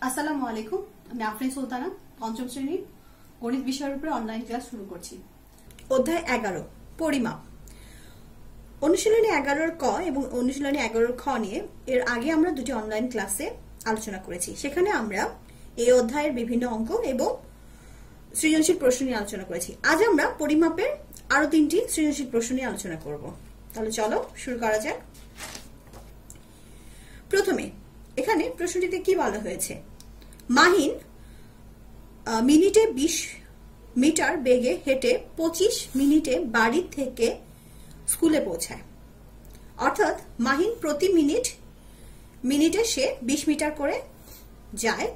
আসসালামু আলাইকুম, আমি আফরিন সুলতানা পঞ্চম শ্রেণীর গণিত বিষয়ের উপরে অনলাইন ক্লাস শুরু করছি। অধ্যায় 11 পরিমাপ। অনুশীলনী 11 ক এবং অনুশীলনী 11 খ নিয়ে এর আগে আমরা দুটি অনলাইন ক্লাসে আলোচনা করেছি। সেখানে আমরা এই অধ্যায়ের বিভিন্ন অঙ্ক এবং সৃজনশীল প্রশ্ন নিয়ে আলোচনা করেছি। আজ আমরা পরিমাপের আরো 3টি সৃজনশীল প্রশ্ন নিয়ে আলোচনা করব। তাহলে চলো শুরু করা যাক। প্রথমে এখানে প্রশ্নটিতে কি বলা হয়েছে? মাহিন মিনিটে 20 মিটার বেগে হেঁটে 25 মিনিটে বাড়ি থেকে স্কুলে পৌঁছায়। অর্থাৎ মাহিন প্রতি মিনিটে সে 20 মিটার করে যায়।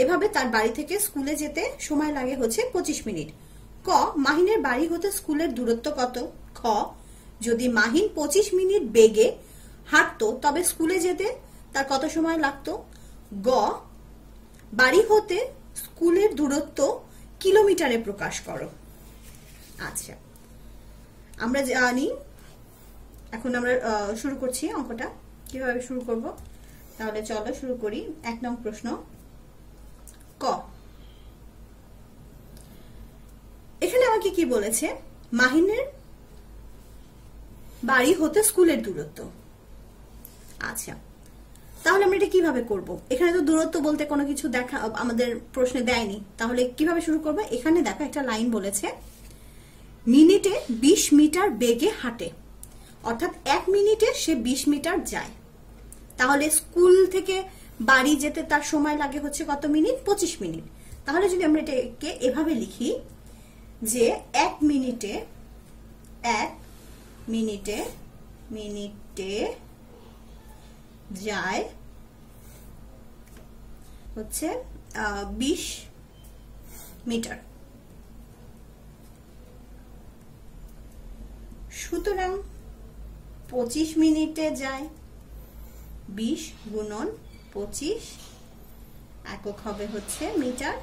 এভাবে তার বাড়ি থেকে স্কুলে যেতে সময় লাগে হচ্ছে 25 মিনিট। ক, মাহিনের বাড়ি হতে স্কুলের দূরত্ব কত? খ, যদি মাহিন 25 মিনিট বেগে হাঁটতো তবে স্কুলে যেতে তার কত সময় লাগতো? গ, বাড়ি হতে স্কুলের দূরত্ব কিলোমিটারে প্রকাশ করো। আচ্ছা, আমরা জানি, এখন আমরা শুরু করছি অঙ্কটা। কিভাবে শুরু করব? তাহলে চলো শুরু করি। 1 নং প্রশ্ন ক। এখানে আমাকে কি বলেছে? মাহিনের বাড়ি হতে স্কুলের দূরত্ব। আচ্ছা, তাহলে আমরা এটা কিভাবে করব? এখানে তো দূরত্ব বলতে কোনো কিছু দেখা আমাদের প্রশ্নে দেয়নি, তাহলে কিভাবে শুরু করব? এখানে দেখো একটা লাইন বলেছে মিনিটে 20 মিটার বেগে হাঁটে, অর্থাৎ 1 মিনিটে সে 20 মিটার যায়। তাহলে স্কুল থেকে বাড়ি যেতে তার সময় লাগে হচ্ছে কত মিনিট? 25 মিনিট। তাহলে যদি আমরা এটাকে এভাবে লিখি যে 1 মিনিটে যায় হচ্ছে 20 মিটার। সুতরাং 25 মিনিটে যায় 20 গুণন 25, একক হবে হচ্ছে মিটার,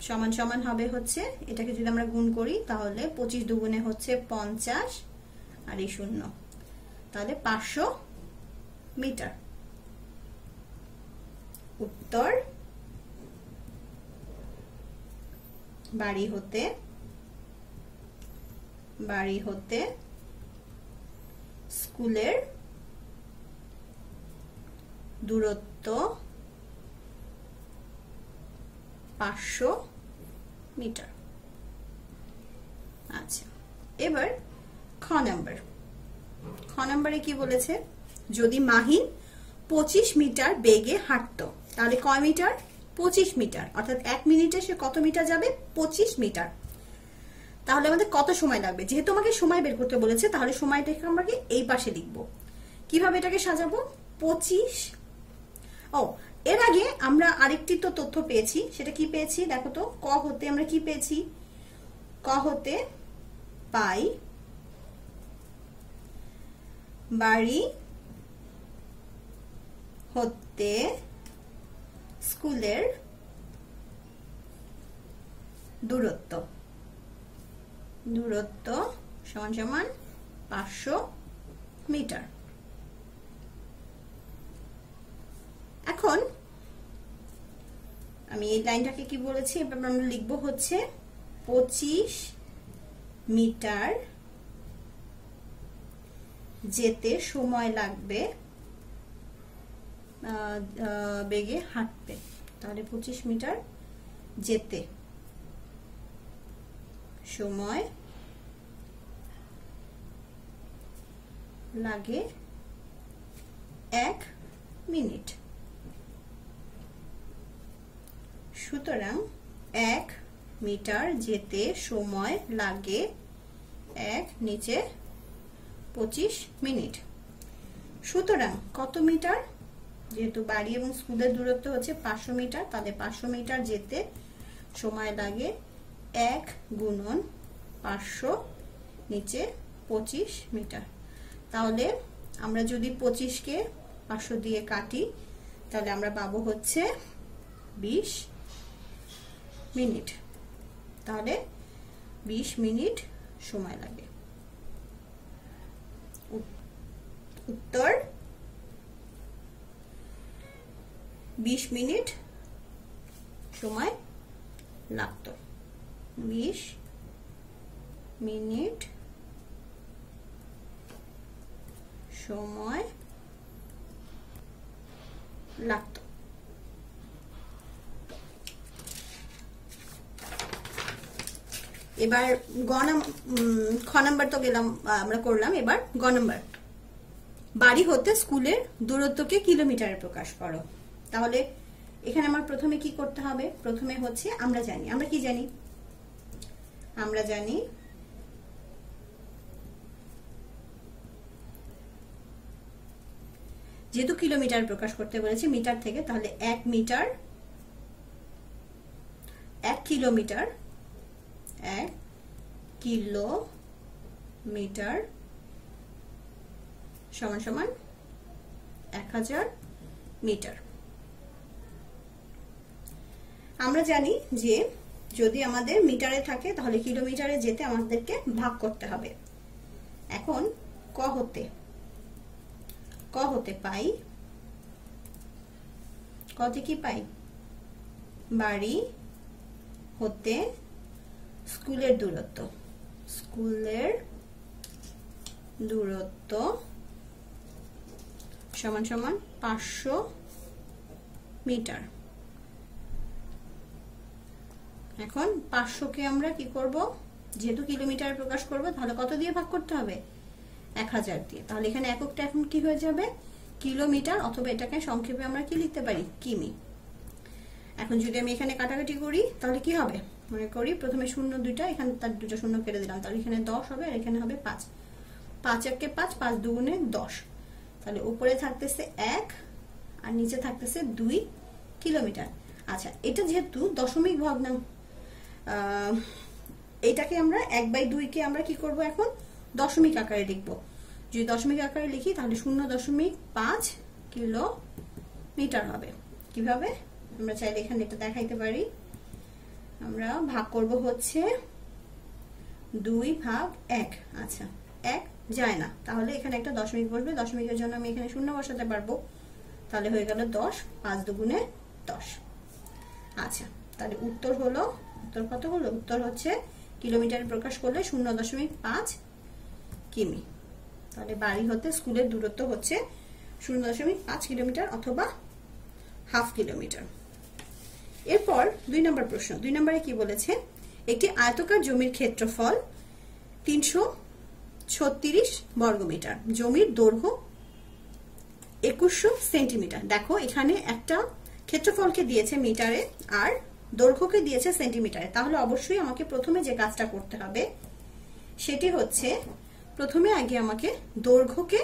সমান সমান হবে হচ্ছে, এটাকে যদি আমরা গুণ করি তাহলে 25 দুগুণে হচ্ছে 50 আর এই 0, তাহলে 500 মিটার। উত্তর বাড়ি হতে স্কুলের দূরত্ব 500 মিটার। আচ্ছা, এবার খ নাম্বারে কি বলেছে? যদি মাহিন 25 মিটার বেগে হাঁটতো, তাহলে কয় মিটার? 25 মিটার। অর্থাৎ 1 মিনিটে সে কত মিটার যাবে? 25 মিটার। তাহলে আমাদের কত সময় লাগবে? যেহেতু আমাকে সময় বের করতে বলেছে, তাহলে সময়টাকে আমরা এই পাশে লিখব। কিভাবে এটাকে সাজাবো? 25, এর আগে আমরা আরেকটি তো তথ্য পেয়েছি। সেটা কি পেয়েছি দেখো তো। ক হতে আমরা কি পেয়েছি? ক হতে পাই বাড়ি হতে স্কুলের দূরত্ব সমান সমান 500 মিটার। এখন আমি এই লাইনটাকে কি বলেছি? এবার আমরা লিখবো হচ্ছে 25 মিটার যেতে সময় লাগবে বেগে হাঁটবে। তাহলে 25 মিটার যেতে সময় লাগে 1 মিনিট। সুতরাং 1 মিটার যেতে সময় লাগে 1 নিচে 25 মিনিট। সুতরাং কত মিটার? যেহেতু বাড়ি এবং স্কুলের দূরত্ব হচ্ছে 500 মিটার, তাহলে 500 মিটার যেতে সময় লাগে 1 গুণন 500 নিচে 25 মিটার। তাহলে আমরা যদি 25 কে 500 দিয়ে কাটি, তাহলে আমরা পাবো হচ্ছে 20 মিনিট। তাহলে 20 মিনিট সময় লাগে। উত্তর 20 মিনিট সময় লাগতো। 20 মিনিট সময় লাগতো। এবার খ নাম্বার তো গেলাম, আমরা করলাম। এবার গ নাম্বার, বাড়ি হতে স্কুলের দূরত্বকে কিলোমিটারে প্রকাশ করো। তাহলে এখানে আমার প্রথমে কি করতে হবে? প্রথমে হচ্ছে আমরা কি জানি, আমরা জানি যেহেতু কিলোমিটার প্রকাশ করতে বলেছে মিটার থেকে, তাহলে 1 মিটার 1 কিলোমিটার 1 কিলোমিটার সমান সমান 1000 মিটার। আমরা জানি যে যদি আমাদের মিটারে থাকে তাহলে কিলোমিটারে যেতে আমাদেরকে ভাগ করতে হবে। এখন ক হতে পাই, কতে কি পাই? বাড়ি হতে স্কুলের দূরত্ব, সমান সমান 500 মিটার। এখন 500কে আমরা কি করব? যেহেতু কিলোমিটারে প্রকাশ করব, তাহলে কত দিয়ে ভাগ করতে হবে? 1000 দিয়ে। তাহলে এখানে এককটা এখন কি হয়ে যাবে? কিলোমিটার, অথবা এটাকে সংক্ষেপে আমরা কি লিখতে পারি? কিমি। এখন যদি আমি এখানে কাটাকাটি করি তাহলে কি হবে? মনে করি প্রথমে 0 দুইটা, এখানে তার দুটো 0 কেটে দিলাম, তাহলে এখানে 10 হবে আর এখানে হবে 5। 5 একে 5, 5 দুগুণে 10। তাহলে উপরে থাকতেছে 1 আর নিচে থাকতেছে 2 কিলোমিটার। আচ্ছা, এটা যেহেতু দশমিক ভগ্নাংশ, এটাকে আমরা 1/2 কে আমরা কি করব? এখন দশমিক আকারে লিখব। যদি দশমিক আকারে লিখি তাহলে 0.5 কিলোমিটার হবে। কিভাবে? আমরা চাইলে এখানে এটা দেখাইতে পারি। আমরা ভাগ করব হচ্ছে 2/1। আচ্ছা, 1 যায় না, তাহলে এখানে একটা দশমিক বসবে। দশমিকের জন্য আমি এখানে 0 বসাতে পারবো, তাহলে হয়ে গেল 10। 5 দুগুণে 10। আচ্ছা, তাহলে উত্তর কত হলো? উত্তর হচ্ছে কিলোমিটারে প্রকাশ করলে 0.5 কিমি। তাহলে বাড়ি হতে স্কুলের দূরত্ব হচ্ছে 0.5 কিলোমিটার অথবা হাফ কিলোমিটার। এরপর 2 নম্বর প্রশ্ন। 2 নম্বরে কি বলেছে? একটি আয়তাকার জমির ক্ষেত্রফল 336 বর্গমিটার, জমির দৈর্ঘ্য 2100 সেন্টিমিটার। দেখো এখানে একটা ক্ষেত্রফলকে দিয়েছে মিটারে আর দৈর্ঘ্যকে দিয়েছে সেন্টিমিটারে। তাহলে অবশ্যই আমাকে প্রথমে যে কাজটা করতে হবে সেটি হচ্ছে প্রথমে আগে আমাকে দৈর্ঘ্যকে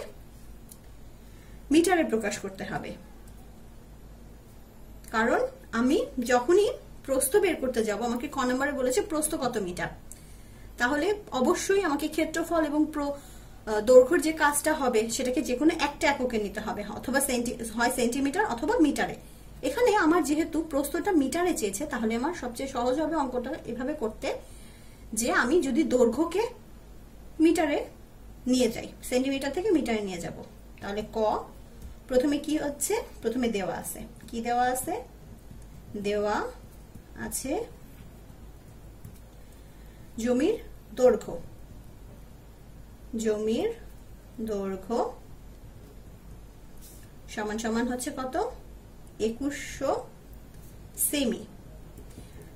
মিটারে প্রকাশ করতে হবে, কারণ আমি যখনই প্রস্থ বের করতে যাব, আমাকে ক নম্বরে বলেছে প্রস্থ কত মিটার, তাহলে অবশ্যই আমাকে ক্ষেত্রফল এবং দৈর্ঘ্যের যে কাজটা হবে সেটাকে যে কোনো একটা এককে নিতে হবে, অথবা হয় সেন্টিমিটার অথবা মিটারে। এখানে আমার যেহেতু প্রস্থটা মিটারে চেয়েছে, তাহলে আমার সবচেয়ে সহজ হবে অঙ্কটা এভাবে করতে, যে আমি যদি দৈর্ঘ্যকে মিটারে নিয়ে যাই, সেন্টিমিটার থেকে মিটারে নিয়ে যাব, তাহলে ক প্রথমে কি হচ্ছে? প্রথমে দেওয়া আছে, কি দেওয়া আছে? দেওয়া আছে জমির দৈর্ঘ্য, সমান সমান হচ্ছে কত? 2100 সেমি।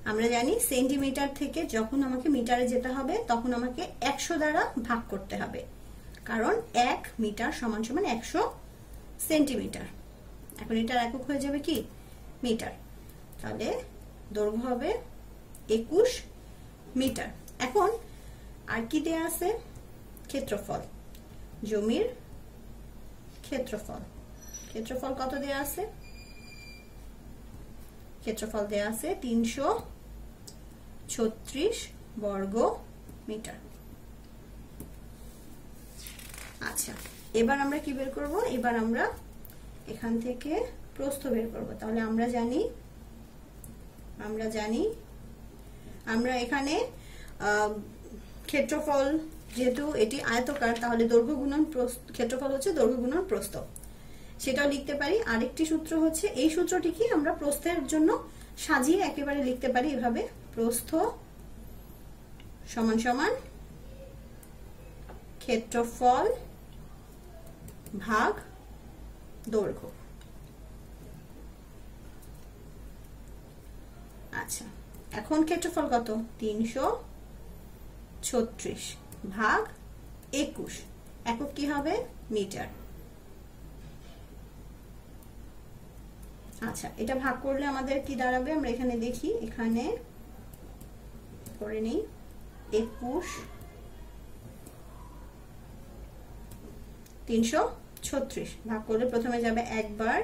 আমরা জানি সেন্টিমিটার থেকে যখন আমাকে মিটারে যেতে হবে তখন আমাকে 100 দ্বারা ভাগ করতে হবে, কারণ 1 মিটার সমান সমান 100 সেন্টিমিটার। এখন এটার একক হয়ে যাবে কি? মিটার। তাহলে দৈর্ঘ্য হবে 21 মিটার। এখন আর কি দেয়া আছে? ক্ষেত্রফল, জমির ক্ষেত্রফল কত দেয়া আছে? ক্ষেত্রফল দেয়া আছে 336 বর্গ মিটার। আচ্ছা, এবার আমরা কি বের করব? এবার আমরা এখান থেকে প্রস্থ বের করব। তাহলে আমরা জানি আমরা এখানে ক্ষেত্রফল, যেহেতু এটি আয়তকার, তাহলে দৈর্ঘ্য গুণন প্রস্থ, ক্ষেত্রফল হচ্ছে দৈর্ঘ্য গুণন প্রস্থ। সেটাও লিখতে পারি। আরেকটি সূত্র হচ্ছে, এই সূত্রটি কি আমরা প্রস্থের জন্য সাজিয়ে একেবারে লিখতে পারি এভাবে, প্রস্থ সমান সমান ক্ষেত্রফল ভাগ দৈর্ঘ্য। আচ্ছা, এখন ক্ষেত্রফল কত? 336 ভাগ 21, একক কি হবে? মিটার। আচ্ছা, এটা ভাগ করলে আমাদের কি দাঁড়াবে? আমরা এখানে দেখি, এখানে করে নেই। 21 336 ভাগ করলে প্রথমে যাবে একবার,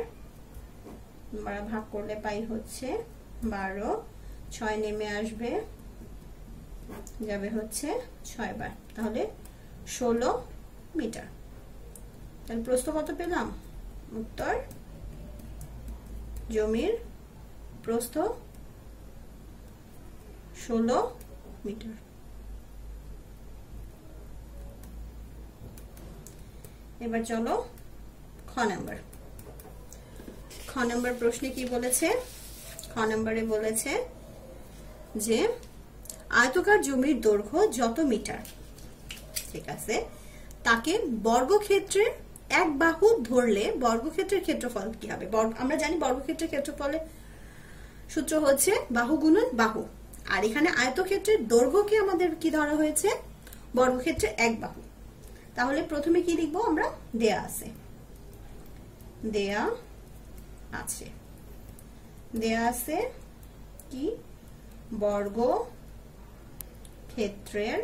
আমরা ভাগ করলে পাই হচ্ছে 12, 6 নেমে আসবে, যাবে হচ্ছে 6 বার, তাহলে 16 মিটার। তাহলে প্রস্থ কত পেলাম? উত্তর, জমির প্রস্থ 16 মিটার। এবার চলো খ নাম্বার। খ নাম্বার প্রশ্নে কি বলেছে? খ নাম্বারে বলেছে যে আয়তকার জমির দৈর্ঘ্য যত মিটার, ঠিক আছে, তাকে বর্গক্ষেত্রের এক বাহু ধরলে বর্গক্ষেত্রের ক্ষেত্রফল কি হবে? আমরা জানি বর্গক্ষেত্রের ক্ষেত্রফলের সূত্র হচ্ছে বাহু গুণন বাহু, আর এখানে আয়তক্ষেত্রের দৈর্ঘ্যকে আমাদের কি ধরা হয়েছে? বর্গক্ষেত্রের এক বাহু। তাহলে প্রথমে কি লিখবো আমরা? দেয়া আছে, দেয়া আছে, দেয়া আছে কি? বর্গ ক্ষেত্রের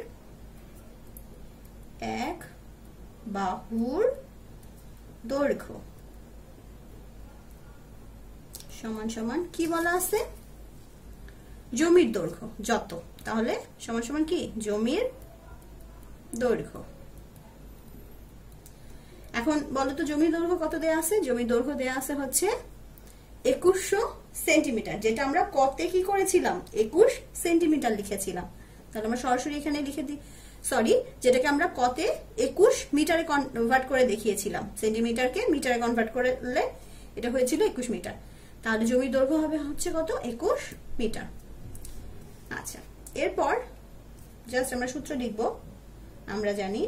এক বাহুর দৈর্ঘ্য সমান সমান কি বলা আছে? জমির দৈর্ঘ্য যত, তাহলে সমান সমান কি? জমির দৈর্ঘ্য। এখন বলো তো জমির দৈর্ঘ্য কত দেয়া আছে? জমির দৈর্ঘ্য দেয়া আছে হচ্ছে 2100 সেন্টিমিটার, যেটা আমরা কতে কি করেছিলাম? 21 সেন্টিমিটার লিখেছিলাম। তাহলে আমরা সরাসরি এখানে লিখে দিই, সরি, যেটাকে আমরা কতে 21 মিটারে কনভার্ট করে দেখিয়েছিলাম, সেন্টিমিটারকে মিটারে কনভার্ট করলে এটা হয়েছিল 21 মিটার। তাহলে জমির দৈর্ঘ্য হবে হচ্ছে কত? 21 মিটার। আচ্ছা, এরপর জাস্ট আমরা সূত্র লিখব। আমরা জানি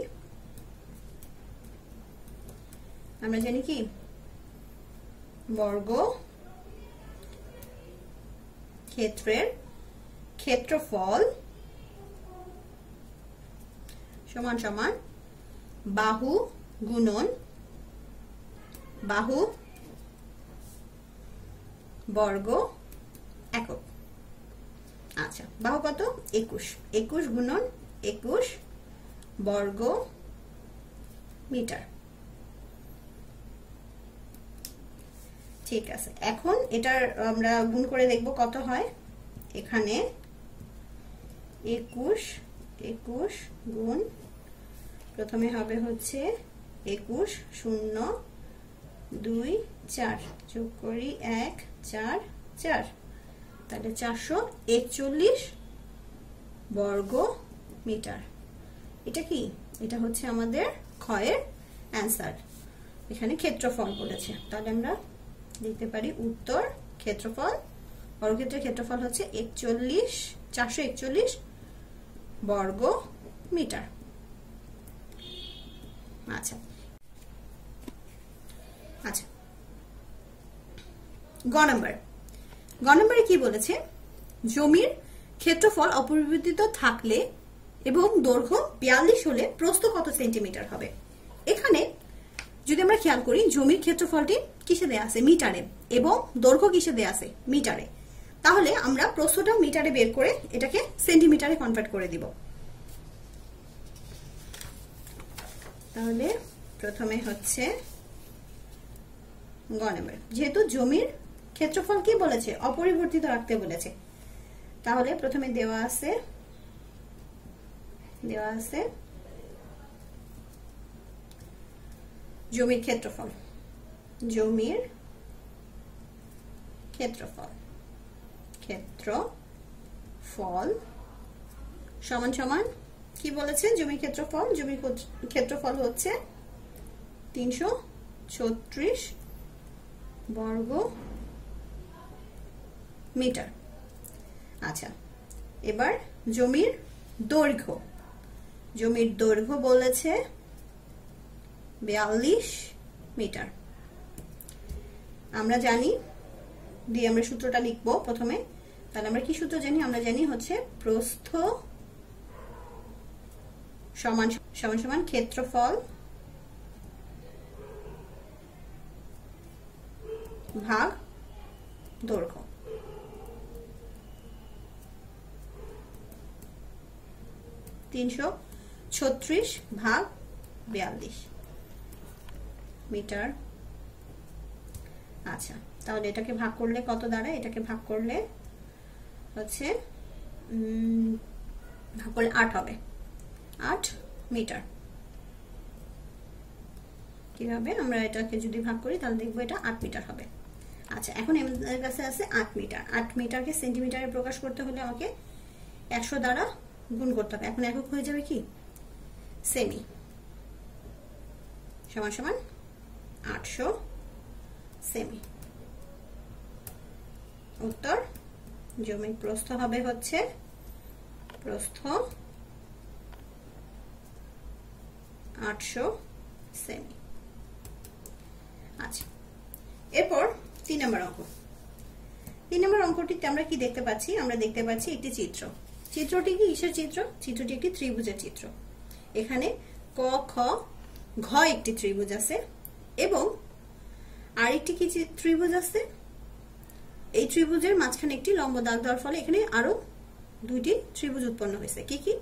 কি? বর্গ ক্ষেত্রের ক্ষেত্রফল সমান সমান বাহু গুণন বাহু বর্গ একক। আচ্ছা, বাহু কত? 21, 21 গুণন 21 বর্গ মিটার। ঠিক আছে, এখন এটার আমরা গুণ করে দেখব কত হয়। এখানে 21 গুণ, প্রথমে হবে হচ্ছে 21 0 2 4, যোগ করি 1 4 4, তাহলে 441 বর্গ মিটার। এটা কি? এটা হচ্ছে আমাদের ক্ষয়ের অ্যান্সার। এখানে ক্ষেত্রফল বলেছে, তাহলে আমরা লিখতে পারি উত্তর ক্ষেত্রফল, বর্গক্ষেত্রের ক্ষেত্রফল হচ্ছে 441 বর্গ মিটার। আচ্ছা আচ্ছা, গ নম্বরে কি বলেছে? জমির ক্ষেত্রফল অপরিবর্তিত থাকলে এবং দৈর্ঘ্য 42 হলে প্রস্থ কত সেন্টিমিটার হবে? এখানে যদি আমরা খেয়াল করি, জমির ক্ষেত্রফলটি কিসে দেয়া আছে? মিটারে, এবং দৈর্ঘ্য কিসে দেয়া আছে? মিটারে। তাহলে আমরা প্রস্থটা মিটারে বের করে এটাকে সেন্টিমিটারে কনভার্ট করে দিব। তাহলে প্রথমে হচ্ছে গ নম্বর, যেহেতু জমির ক্ষেত্রফল কি বলেছে? অপরিবর্তিত রাখতে বলেছে, তাহলে প্রথমে দেওয়া আছে জমির ক্ষেত্রফল সমান সমান কি বলেছে? জমির ক্ষেত্রফল হচ্ছে 336 বর্গ মিটার। আচ্ছা, এবার জমির দৈর্ঘ্য, জমির দৈর্ঘ্য বলেছে 42 মিটার। আমরা জানি, দিয়ে আমরা সূত্রটা লিখবো প্রথমে। তাহলে আমরা কি সূত্র জানি? আমরা জানি হচ্ছে প্রস্থ সমান সমান সমান ক্ষেত্রফল ভাগ দৈর্ঘ্য। তিনশো 36 ভাগ 42 মিটার। আচ্ছা, তাহলে এটাকে ভাগ করলে কত দাঁড়ায়? এটাকে ভাগ করলে হচ্ছে 8 হবে, 8 মিটার। কিভাবে আমরা এটাকে যদি ভাগ করি তাহলে দেখবো এটা 8 মিটার হবে। আচ্ছা, এখন আমাদের কাছে আছে 8 মিটার। 8 মিটারকে সেন্টিমিটারে প্রকাশ করতে হলে আমাকে 100 দ্বারা গুণ করতে হবে। এখন একক হয়ে যাবে কি? সেমি, সমান সমান 800 সেমি। উত্তর, জমির প্রস্থ হবে হচ্ছে প্রস্থ 800 সেমি। আচ্ছা, এরপর 3 নম্বর অঙ্ক। 3 নম্বর অঙ্কটিতে আমরা কি দেখতে পাচ্ছি? আমরা দেখতে পাচ্ছি একটি চিত্র। চিত্রটি কি কিসের চিত্র? চিত্রটি একটি ত্রিভুজের চিত্র। এখানে ক খ ঘ একটি ত্রিভুজ আছে এবং আরেকটি কি ত্রিভুজ আছে? এই ত্রিভুজের মাঝখানে একটি লম্ব দাগ দেওয়ার ফলে এখানে আরো দুইটি ত্রিভুজ উৎপন্ন হয়েছে। কি কি?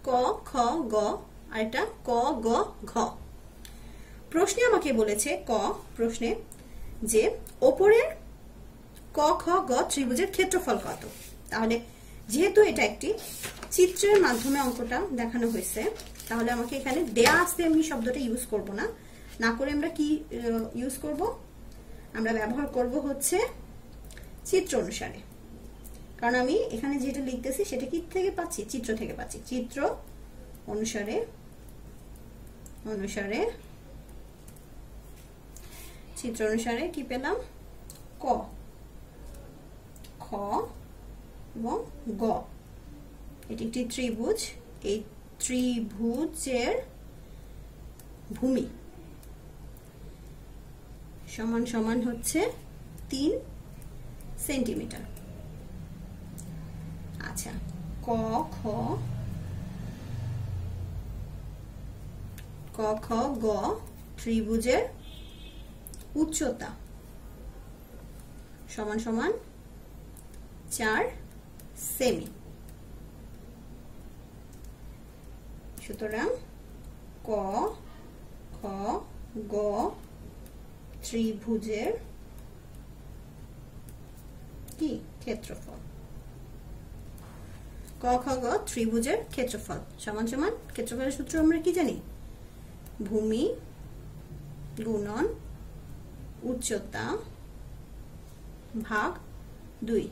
ক খ গ, আর একটা ক গ ঘ। প্রশ্নে আমাকে বলেছে, ক প্রশ্নে, যে ওপরের ক খ গ ত্রিভুজের ক্ষেত্রফল কত? তাহলে যেহেতু এটা একটি চিত্রের মাধ্যমে অঙ্কটা দেখানো হয়েছে, তাহলে আমাকে এখানে দেয়া আছে আমি শব্দটা ইউজ করব না, না করে আমরা কি ইউজ করব? আমরা ব্যবহার করব হচ্ছে চিত্র অনুসারে। কারণ আমি এখানে যেটা লিখতেছি সেটা কি থেকে পাচ্ছি? চিত্র থেকে পাচ্ছি। চিত্র অনুসারে চিত্র অনুসারে কি পেলাম? ক খ এবং গ। এটি একটি ত্রিভুজ। এই ত্রিভুজের ভূমি সমান সমান হচ্ছে 3 সেন্টিমিটার। আচ্ছা, ক খ গ ত্রিভুজের উচ্চতা সমান সমান 4 সেমি। সুতরাং ক খ গ ত্রিভুজের কি ক্ষেত্রফল? ক খ গ ত্রিভুজের ক্ষেত্রফল সমান সমান, ক্ষেত্রফলের সূত্র আমরা কি জানি? ভূমি গুণন উচ্চতা ভাগ 2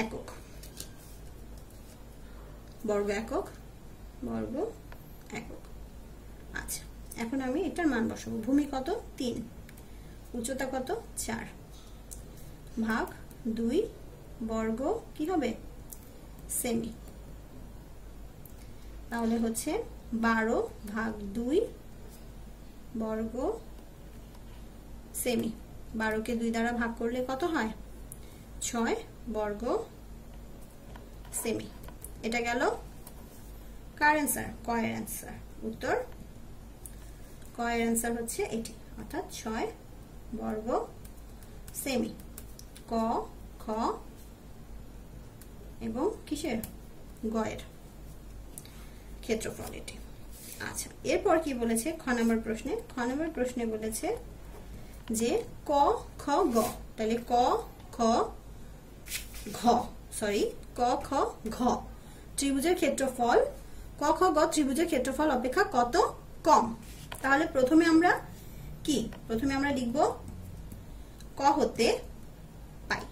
একক, বর্গ একক, বর্গ একক। আচ্ছা, এখন আমি এটার মান বসাবো। ভূমি কত? 3, উচ্চতা কত? 4 ভাগ 2 বর্গ কি হবে? সেমি। তাহলে হচ্ছে 12 ভাগ 2 বর্গ সেমি। 12কে 2 দ্বারা ভাগ করলে কত হয়? 6 বর্গ সেমি। এটা গেল কার অ্যান্সার? ক এর অ্যান্সার। উত্তর ক এর অ্যান্সার হচ্ছে এটি, অর্থাৎ 6 বর্গ সেমি। ক খ এবং কিসের? গ এর ক্ষেত্রফল এটি। আচ্ছা, এরপর কি বলেছে? খ নম্বর প্রশ্নে। খ নম্বর প্রশ্নে বলেছে যে ক খ গ, তাহলে ক খ ঘ, সরি ক খ ঘ ত্রিভুজের ক্ষেত্রফল ক খ গ ত্রিভুজের ক্ষেত্রফল অপেক্ষা কত কম? তাহলে প্রথমে আমরা কি? প্রথমে আমরা লিখব ক হতে পাই।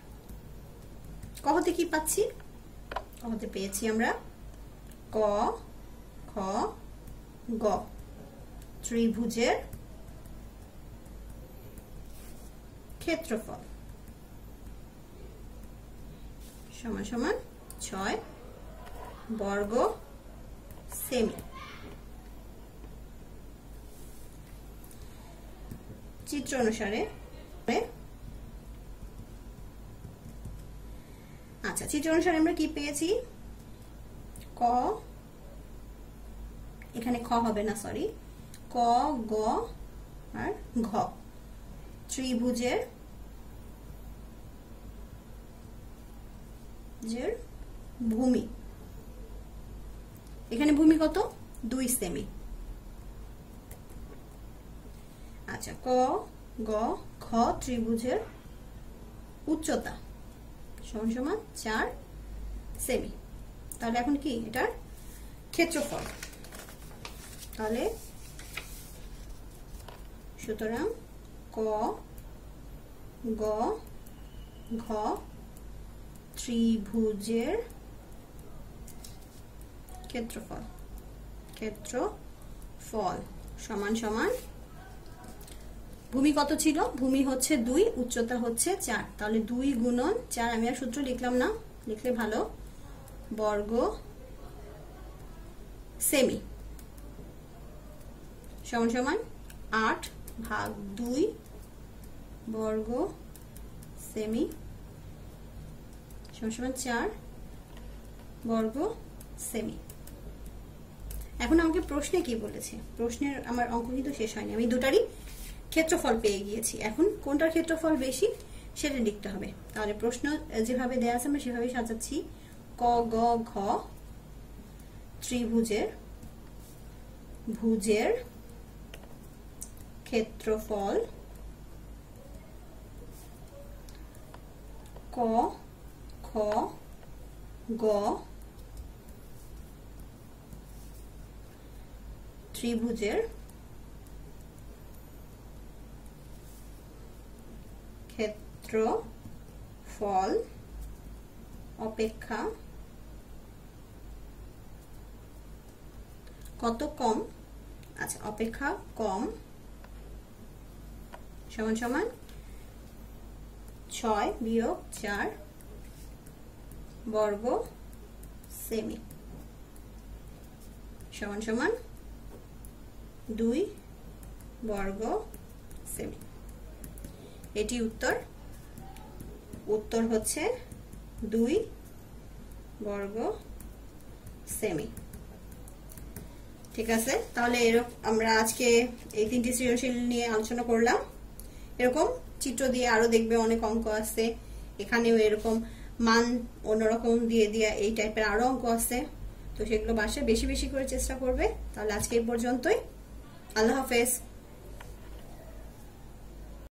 ক হতে কি পাচ্ছি? ক হতে পেয়েছি আমরা ক খ গ ত্রিভুজের ক্ষেত্রফল সমান সমান 6 বর্গ সেমি। চিত্র অনুসারে আচ্ছা, চিত্র অনুসারে আমরা কি পেয়েছি? ক, এখানে খ হবে না, সরি, ক, গ আর ঘ ত্রিভুজের ভূমি। এখানে ভূমি কত? 2 সেমি। আচ্ছা, ক, গ, ঘ ত্রিভুজের উচ্চতা সমান সমান 4 সেমি। তাহলে এখন কি এটার ক্ষেত্রফল? তাহলে সুতরাং ক, গ, ঘ ত্রিভুজের ক্ষেত্রফল সমান সমান ভূমি কত ছিল? ভূমি হচ্ছে 2, উচ্চতা হচ্ছে 4, তাহলে 2 গুণন 4, আমি আর সূত্র লিখলাম না, লিখলে ভালো, বর্গ সেমি সমান সমান 8 ভাগ 2 বর্গ সেমি সমান সমান 4 বর্গ সেমি। এখন আমাকে প্রশ্নে কি বলেছে? প্রশ্নের আমার অঙ্ক কিন্তু শেষ হয়নি, আমি দুটারই ক্ষেত্রফল পেয়ে গিয়েছি। এখন কোনটার ক্ষেত্রফল বেশি সেটা লিখতে হবে। তাহলে প্রশ্ন যেভাবে দেয়া আছে আমরা সেভাবেই সাজাচ্ছি। ক, গ, ঘ ত্রিভুজের ক্ষেত্রফল ক, খ, গ ত্রিভুজের ক্ষেত্রফল অপেক্ষা কত কম? আচ্ছা, অপেক্ষা কম সমান সমান 6 বিয়োগ 4 বর্গ সেমি সমান সমান 2 বর্গ সেমি। এটি উত্তর। উত্তর হচ্ছে 2 বর্গ সেমি। ঠিক আছে, তাহলে এরকম আমরা আজকে এই 3টি সৃজনশীল নিয়ে আলোচনা করলাম। এরকম চিত্র দিয়ে আরো দেখবে অনেক অঙ্ক আছে, এখানেও এরকম মান অন্যরকম দিয়ে দেয়া এই টাইপের আরো অঙ্ক আছে, তো সেগুলো বাসায় বেশি বেশি করে চেষ্টা করবে। তাহলে আজকে এই পর্যন্তই। আল্লাহ হাফেজ।